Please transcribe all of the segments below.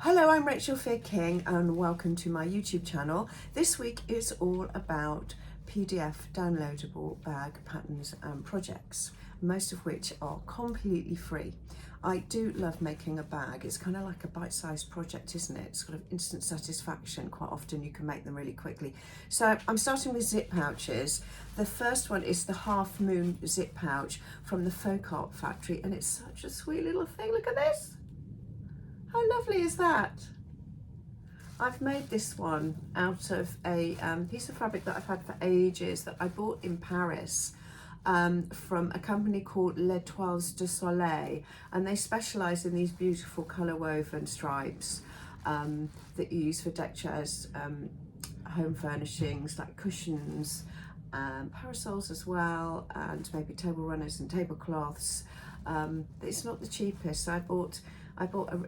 Hello, I'm Rachel Fig King and welcome to my YouTube channel. This week is all about PDF downloadable bag patterns and projects, most of which are completely free. I do love making a bag. It's kind of like a bite-sized project, isn't it? It's sort of instant satisfaction. Quite often you can make them really quickly. So I'm starting with zip pouches. The first one is the Half Moon zip pouch from the Folk Art Factory, and it's such a sweet little thing. Look at this. How lovely is that? I've made this one out of a piece of fabric that I've had for ages that I bought in Paris from a company called Les Toiles du Soleil, and they specialise in these beautiful colour woven stripes that you use for deck chairs, home furnishings like cushions, parasols as well, and maybe table runners and tablecloths. It's not the cheapest, so I bought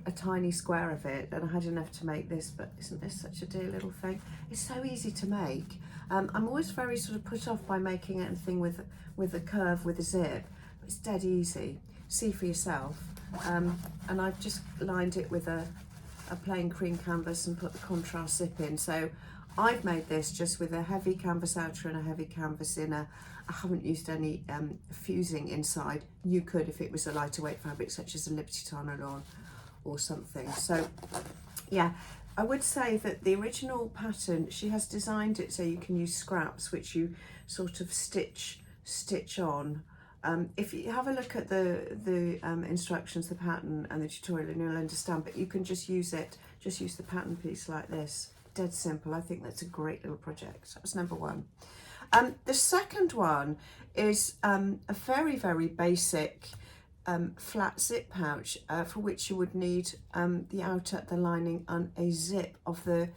a tiny square of it, and I had enough to make this, but isn't this such a dear little thing? It's so easy to make. I'm always very sort of put off by making anything with a curve with a zip. It's dead easy. See for yourself. And I've just lined it with a plain cream canvas and put the contrast zip in. So I've made this just with a heavy canvas outer and a heavy canvas inner. I haven't used any fusing inside. You could if it was a lighter weight fabric such as a Liberty Tarn or something. So yeah, I would say that the original pattern, she has designed it so you can use scraps which you sort of stitch on. If you have a look at the instructions, the pattern and the tutorial, and you'll understand, but you can just use the pattern piece like this. Dead simple. I think that's a great little project. That was number one. The second one is a very, very basic flat zip pouch for which you would need the outer, the lining, and a zip of the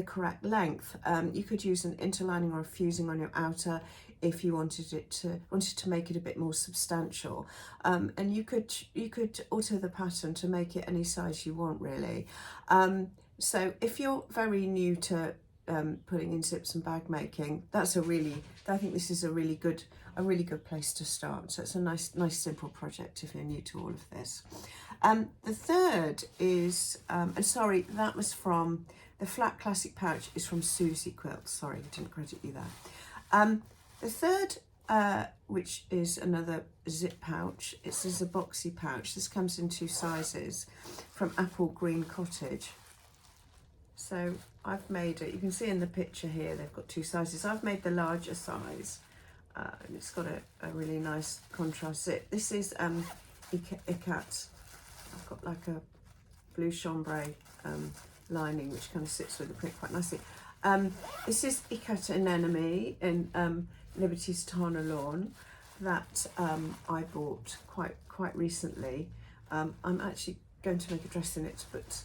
correct length. You could use an interlining or a fusing on your outer if you wanted to make it a bit more substantial, and you could alter the pattern to make it any size you want, really. So if you're very new to putting in zips and bag making, I think this is a really good place to start. So it's a nice simple project if you're new to all of this. The third is, and sorry, that was from the flat classic pouch, is from Susie Quilts. Sorry, I didn't credit you there. The third, which is another zip pouch, this is a Boxy pouch. This comes in two sizes, from Apple Green Cottage. So I've made it, you can see in the picture here, they've got two sizes. I've made the larger size, and it's got a really nice contrast zip. This is Ikat. I've got like a blue chambray lining, which kind of sits with the print quite nicely. This is Ikat Anemone in Liberty's Tarn that I bought quite recently. I'm actually going to make a dress in it, but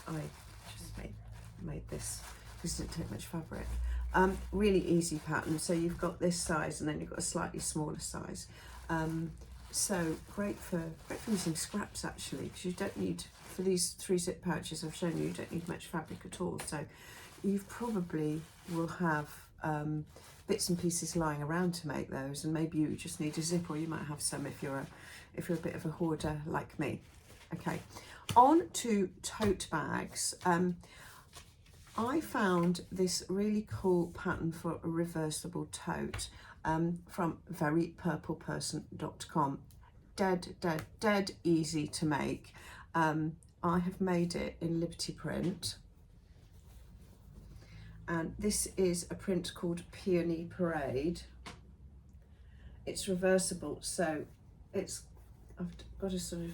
I just made this because it didn't take much fabric. Really easy pattern. So you've got this size, and then you've got a slightly smaller size. So great for using scraps, actually, because you don't need, for these 3 zip pouches I've shown you, you don't need much fabric at all. So you probably will have bits and pieces lying around to make those, and maybe you just need a zip, or you might have some if you're a bit of a hoarder like me. Okay, on to tote bags. I found this really cool pattern for a reversible tote from verypurpleperson.com. Dead easy to make. I have made it in Liberty print, and this is a print called Peony Parade. It's reversible, so I've got a sort of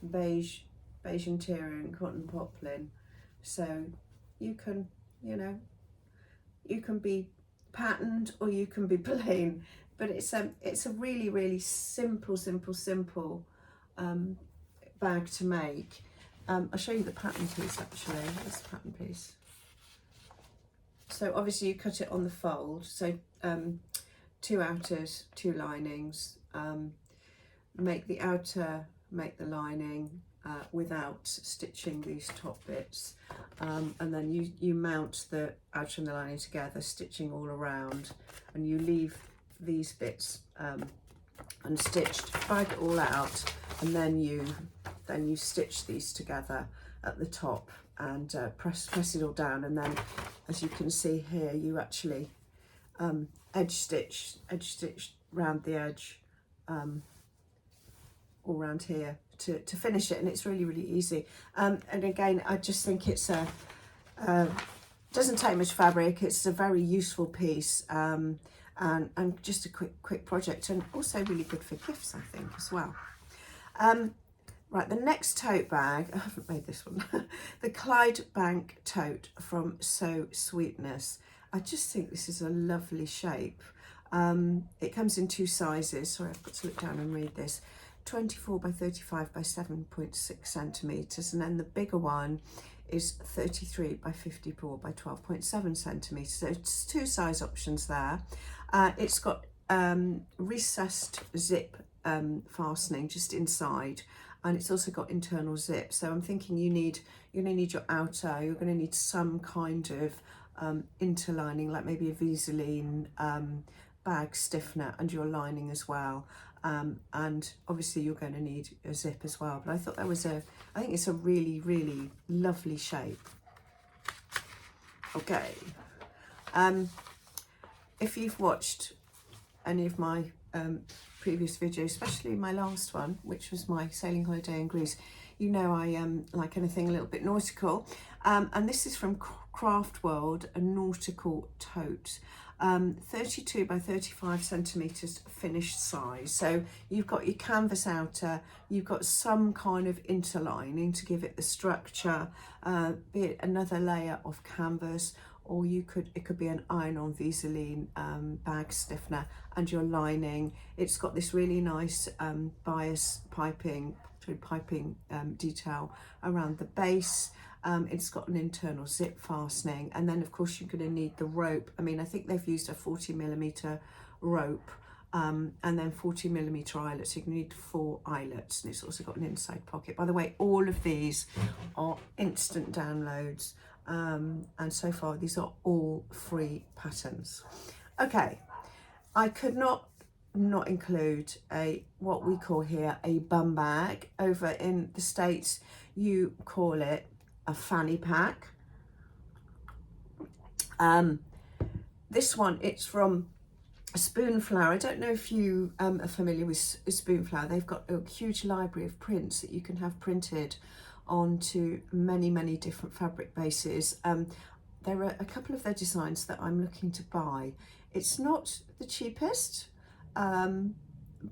beige interior and cotton poplin, so you can be patterned or you can be plain, but it's a really simple bag to make. I'll show you the pattern piece actually. This pattern piece. So obviously you cut it on the fold, so 2 outers, 2 linings, make the outer, make the lining without stitching these top bits, and then you mount the outer and the lining together, stitching all around, and you leave these bits and stitched, bag it all out, and then you stitch these together at the top and press it all down, and then as you can see here, you actually edge stitch round the edge all around here to finish it, and it's really, really easy. And again, I just think it's doesn't take much fabric, it's a very useful piece, and just a quick project, and also really good for gifts, I think, as well. Right, the next tote bag, I haven't made this one, the Clyde bank tote from So Sweetness. I just think this is a lovely shape. It comes in 2 sizes. Sorry, I've got to look down and read this. 24 by 35 by 7.6 centimetres, and then the bigger one is 33 by 54 by 12.7 centimetres. So it's 2 size options there. It's got recessed zip fastening just inside, and it's also got internal zip. So I'm thinking you're going to need your outer, you're going to need some kind of interlining, like maybe a Vaseline bag stiffener, and your lining as well. And obviously you're going to need a zip as well. But I thought that was I think it's a really, really lovely shape. Okay. If you've watched any of my previous videos, especially my last one, which was my sailing holiday in Greece, you know I like anything a little bit nautical. And this is from Craft World, a Nautical Tote. 32 by 35 centimetres finished size. So you've got your canvas outer, you've got some kind of interlining to give it the structure, be it another layer of canvas, or it could be an iron-on Vaseline bag stiffener, and your lining. It's got this really nice bias piping detail around the base. It's got an internal zip fastening, and then of course you're going to need the rope. I mean, I think they've used a 40mm rope, and then 40mm eyelets. So you're going to need 4 eyelets, and it's also got an inside pocket. By the way, all of these are instant downloads, and so far these are all free patterns. Okay, I could not include what we call here a bum bag. Over in the States you call it a fanny pack. This one, it's from Spoonflower. I don't know if you are familiar with Spoonflower. They've got a huge library of prints that you can have printed onto many different fabric bases. There are a couple of their designs that I'm looking to buy. It's not the cheapest,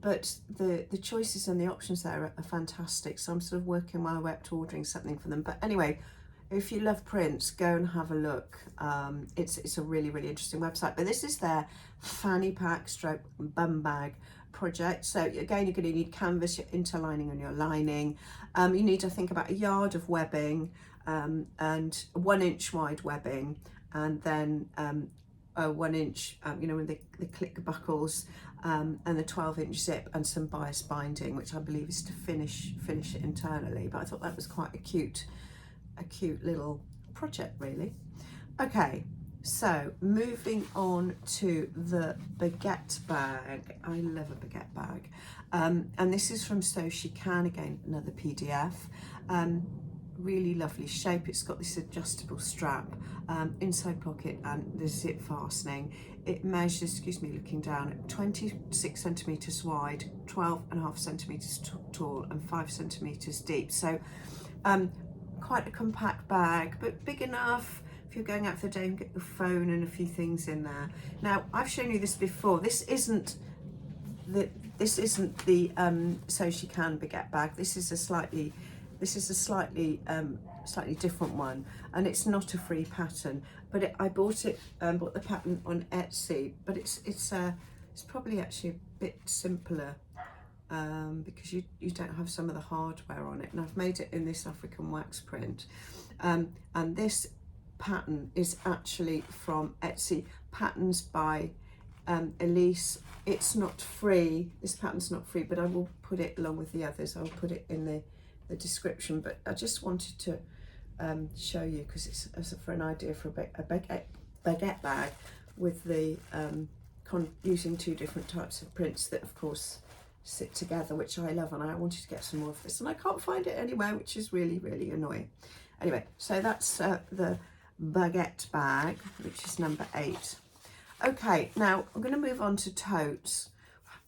but the choices and the options there are fantastic. So I'm sort of working my way up to ordering something for them. But anyway, if you love prints, go and have a look. It's a really interesting website. But this is their fanny pack stroke bum bag project. So again, you're going to need canvas, your interlining and your lining. You need, I think, about 1 yard of webbing, and 1 inch wide webbing, and then 1 inch, you know, with the click buckles, and the 12-inch zip, and some bias binding, which I believe is to finish it internally. But I thought that was quite a cute little project, really. Okay, so moving on to the Baguette bag. I love a Baguette bag, and this is from So She Can, again another PDF. Really lovely shape. It's got this adjustable strap, inside pocket, and the zip fastening. It measures, excuse me looking down, at 26 centimetres wide, 12.5 centimetres tall, and 5 centimetres deep. So quite a compact bag, but big enough if you're going out for the day and get your phone and a few things in there. Now, I've shown you this before. This isn't the So She Can Baguette bag. This is a slightly different one, and it's not a free pattern. But I bought the pattern on Etsy. But it's probably actually a bit simpler, because you don't have some of the hardware on it. And I've made it in this African wax print, and this pattern is actually from Etsy. Patterns by Elise. It's not free. This pattern's not free, but I will put it along with the others. I'll put it in the description. But I just wanted to show you, because it's for an idea for a baguette bag with the using 2 different types of prints that of course sit together, which I love, and I wanted to get some more of this and I can't find it anywhere, which is really, really annoying. Anyway, so that's the Baguette bag, which is number 8. Okay, now I'm going to move on to totes.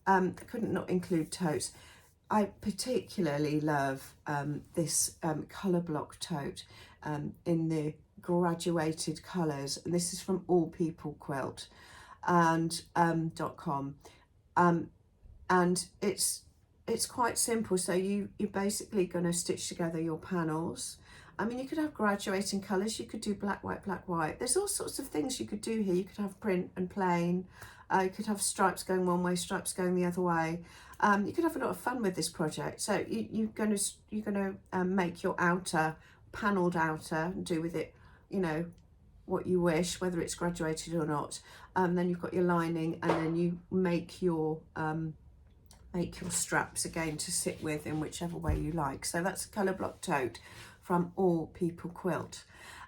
I couldn't not include totes. I particularly love this colour block tote in the graduated colours, and this is from All People Quilt and .com, and it's quite simple. So you're basically going to stitch together your panels. I mean, you could have graduating colours, you could do black, white. There's all sorts of things you could do here. You could have print and plain. You could have stripes going one way, stripes going the other way. You could have a lot of fun with this project. So you're going to make your outer, panelled outer, and do with it, you know, what you wish, whether it's graduated or not. Then you've got your lining, and then you make your straps again to sit with in whichever way you like. So that's a colour block tote from All People Quilt.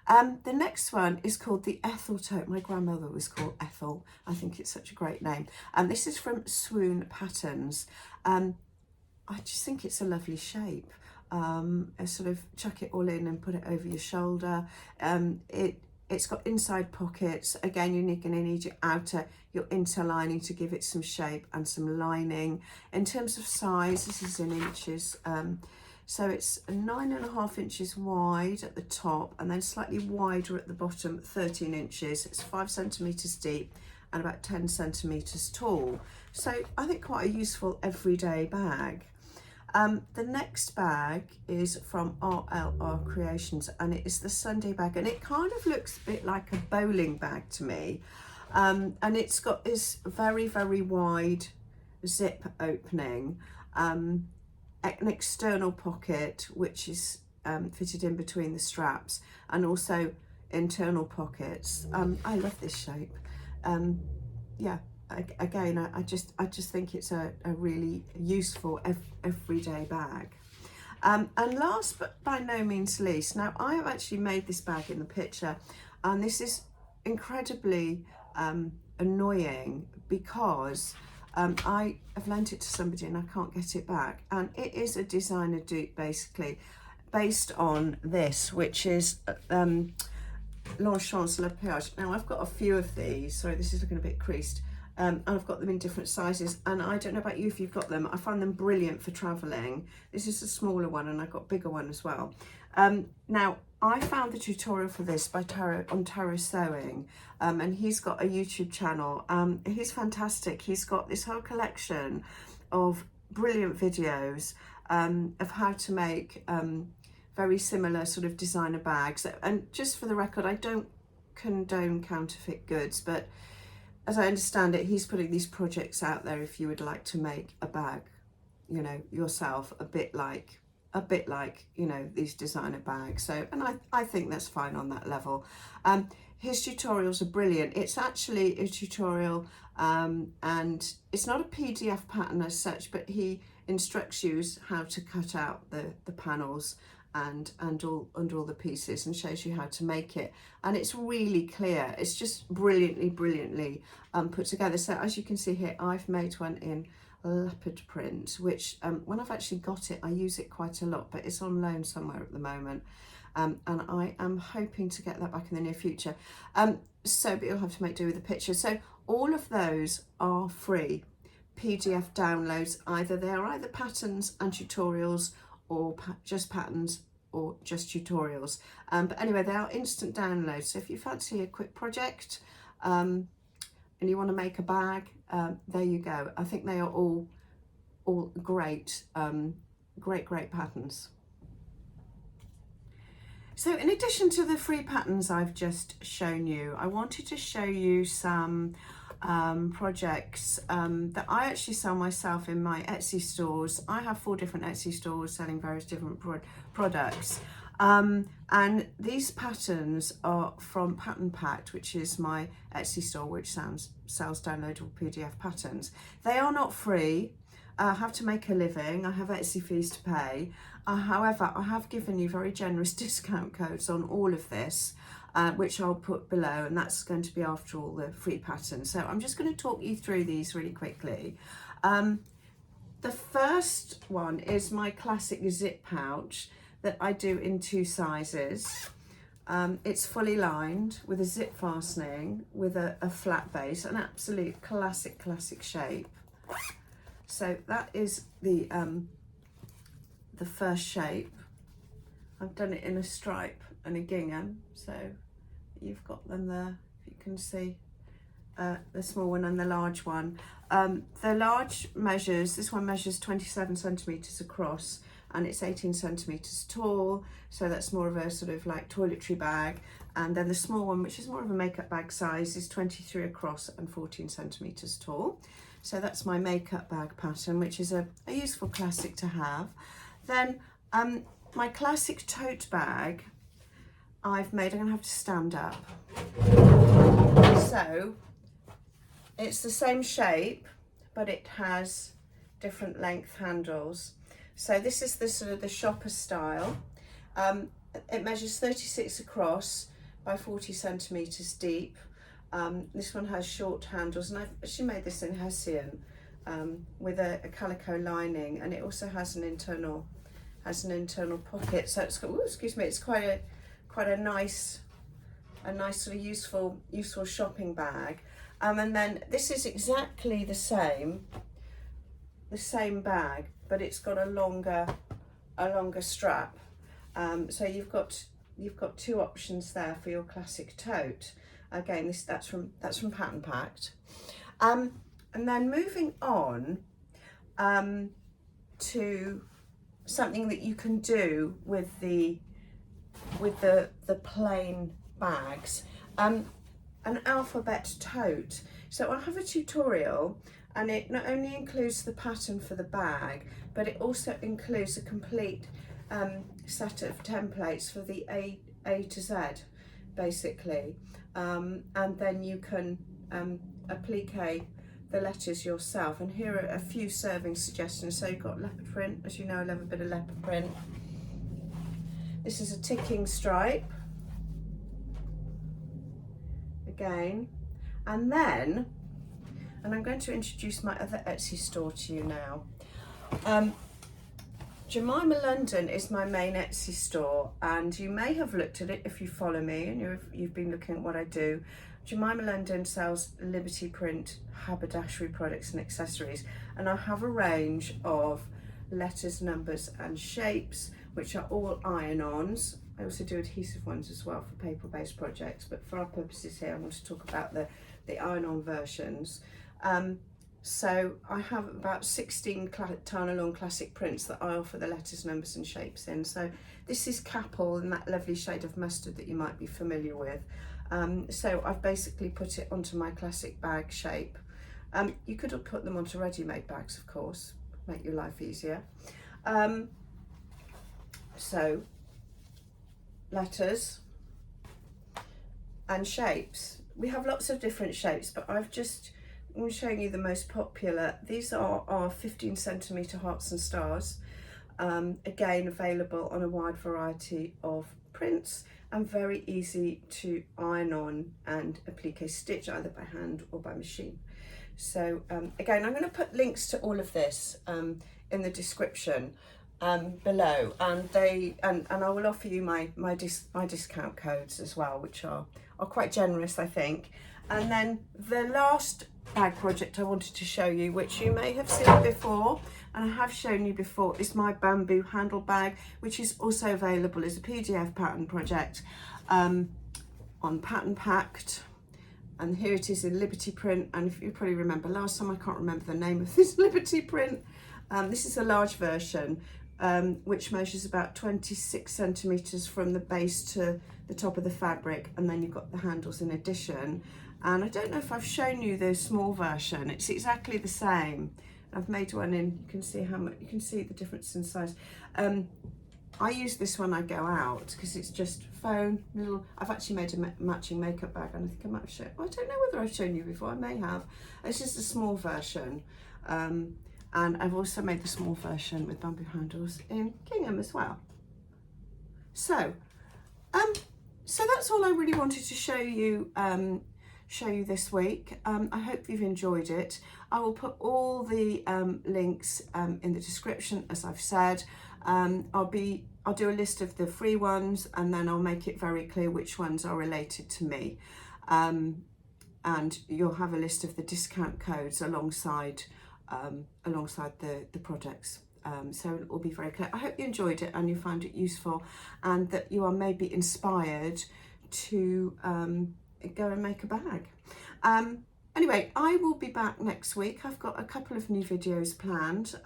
The next one is called the Ethel tote. My grandmother was called Ethel. I think it's such a great name. And this is from Swoon Patterns. I just think it's a lovely shape. Sort of chuck it all in and put it over your shoulder. It's got inside pockets. Again, you're going to need your outer, your interlining to give it some shape and some lining. In terms of size, this is in inches. So it's 9.5 inches wide at the top and then slightly wider at the bottom, 13 inches. It's 5 centimetres deep and about 10 centimetres tall. So I think quite a useful everyday bag. The next bag is from RLR Creations, and it is the Sunday bag, and it kind of looks a bit like a bowling bag to me. And it's got this very, very wide zip opening, an external pocket which is fitted in between the straps, and also internal pockets. I love this shape. Yeah, again, I just think it's a really useful everyday bag. And last but by no means least, now I have actually made this bag in the picture, and this is incredibly annoying because I have lent it to somebody and I can't get it back, and it is a designer dupe basically based on this, which is Longchamps La Page. Now I've got a few of these, sorry this is looking a bit creased, and I've got them in different sizes, and I don't know about you if you've got them. I find them brilliant for travelling. This is a smaller one and I've got a bigger one as well. Now I found the tutorial for this by Taro Sewing, and he's got a YouTube channel. He's fantastic. He's got this whole collection of brilliant videos of how to make very similar sort of designer bags. And just for the record, I don't condone counterfeit goods, but as I understand it, he's putting these projects out there if you would like to make a bag, you know, yourself, a bit like, you know, these designer bags. So, and I think that's fine on that level. His tutorials are brilliant. It's actually a tutorial, and it's not a PDF pattern as such, but he instructs you how to cut out the panels and all the pieces, and shows you how to make it, and it's really clear. It's just brilliantly put together. So as you can see here, I've made one in leopard print, which when I've actually got it, I use it quite a lot, but it's on loan somewhere at the moment, and I am hoping to get that back in the near future. So but you'll have to make do with the picture. So all of those are free PDF downloads. They're either patterns and tutorials, or just patterns, or just tutorials. But anyway, they are instant downloads. So if you fancy a quick project and you want to make a bag, there you go. I think they are all great, great patterns. So in addition to the free patterns I've just shown you, I wanted to show you some projects that I actually sell myself in my Etsy stores. I have 4 different Etsy stores selling various different products, and these patterns are from Pattern Packed, which is my Etsy store which sells downloadable PDF patterns. They are not free. I have to make a living. I have Etsy fees to pay. However, I have given you very generous discount codes on all of this, which I'll put below, and that's going to be after all the free patterns. So I'm just going to talk you through these really quickly. The first one is my classic zip pouch that I do in 2 sizes. It's fully lined with a zip fastening with a flat base, an absolute classic shape. So that is the first shape. I've done it in a stripe and a gingham, so you've got them there, if you can see the small one and the large one. The large measures, this one measures 27 centimetres across and it's 18 centimetres tall, so that's more of a sort of like toiletry bag. And then the small one, which is more of a makeup bag size, is 23 across and 14 centimetres tall. So that's my makeup bag pattern, which is a useful classic to have. Then my classic tote bag I've made, I'm gonna have to stand up. So it's the same shape, but it has different length handles. So this is the sort of the shopper style. It measures 36 across by 40 centimetres deep. This one has short handles, and I've actually made this in Hessian with a calico lining, and it also has an internal pocket. So it's got, ooh, excuse me, it's quite a nice sort of useful shopping bag. And then this is exactly the same bag, but it's got a longer strap. So you've got 2 options there for your classic tote. Again, that's from Pattern Packed. And then moving on to something that you can do with the plain bags. An alphabet tote. So I have a tutorial, and it not only includes the pattern for the bag, but it also includes a complete set of templates for the A to Z, basically. And then you can applique the letters yourself. And here are a few serving suggestions. So you've got leopard print, as you know, I love a bit of leopard print. This is a ticking stripe. Again, and I'm going to introduce my other Etsy store to you now. Jemima London is my main Etsy store, and you may have looked at it if you follow me and you've been looking at what I do. Jemima London sells Liberty print haberdashery products and accessories, and I have a range of letters, numbers and shapes, which are all iron-ons. I also do adhesive ones as well for paper-based projects, but for our purposes here, I want to talk about the iron-on versions. So I have about 16 Tarn-along classic prints that I offer the letters, numbers and shapes in. So this is Capel in that lovely shade of mustard that you might be familiar with. So I've basically put it onto my classic bag shape. You could have put them onto ready-made bags, of course, make your life easier. So letters and shapes. We have lots of different shapes, but I'm showing you the most popular. These are our 15 centimetre hearts and stars. Again, available on a wide variety of prints and very easy to iron on and applique stitch either by hand or by machine. So again, I'm going to put links to all of this in the description below, and I will offer you my discount codes as well, which are quite generous, I think. And then the last bag project I wanted to show you, which you may have seen before, and I have shown you before, is my bamboo handle bag, which is also available as a PDF pattern project on Pattern Packed. And here it is in Liberty print, and if you probably remember last time, I can't remember the name of this Liberty print. This is a large version, which measures about 26 centimetres from the base to the top of the fabric, and then you've got the handles in addition. And I don't know if I've shown you the small version. It's exactly the same. I've made one in, you can see how much, you can see the difference in size. I use this when I go out because it's just phone, little, I've actually made a matching makeup bag, and I think I might have shown, I don't know whether I've shown you before, I may have. It's just a small version. And I've also made the small version with bamboo handles in gingham as well. So that's all I really wanted to show you show you this week. I hope you've enjoyed it. I will put all the links in the description, as I've said. I'll do a list of the free ones, and then I'll make it very clear which ones are related to me. And you'll have a list of the discount codes alongside the products. So it will be very clear. I hope you enjoyed it and you found it useful, and that you are maybe inspired to go and make a bag. Anyway, I will be back next week. I've got a couple of new videos planned,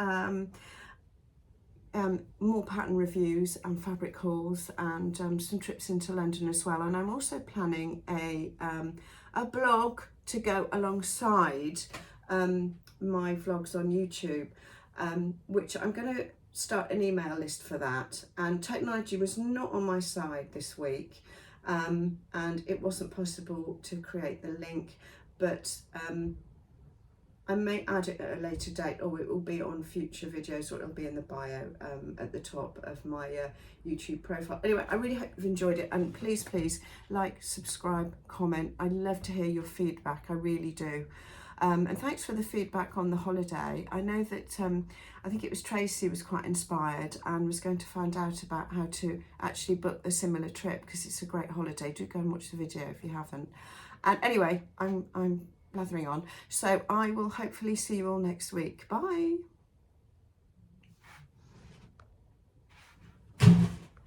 more pattern reviews and fabric hauls, and some trips into London as well. And I'm also planning a blog to go alongside my vlogs on YouTube, which I'm going to start an email list for that. And technology was not on my side this week, and it wasn't possible to create the link, but I may add it at a later date, or it will be on future videos, or it'll be in the bio at the top of my YouTube profile. Anyway, I really hope you've enjoyed it, and please like, subscribe, comment. I love to hear your feedback, I really do. And thanks for the feedback on the holiday. I know that I think it was Tracy was quite inspired and was going to find out about how to actually book a similar trip, because it's a great holiday. Do go and watch the video if you haven't. And anyway, I'm blathering on. So I will hopefully see you all next week. Bye.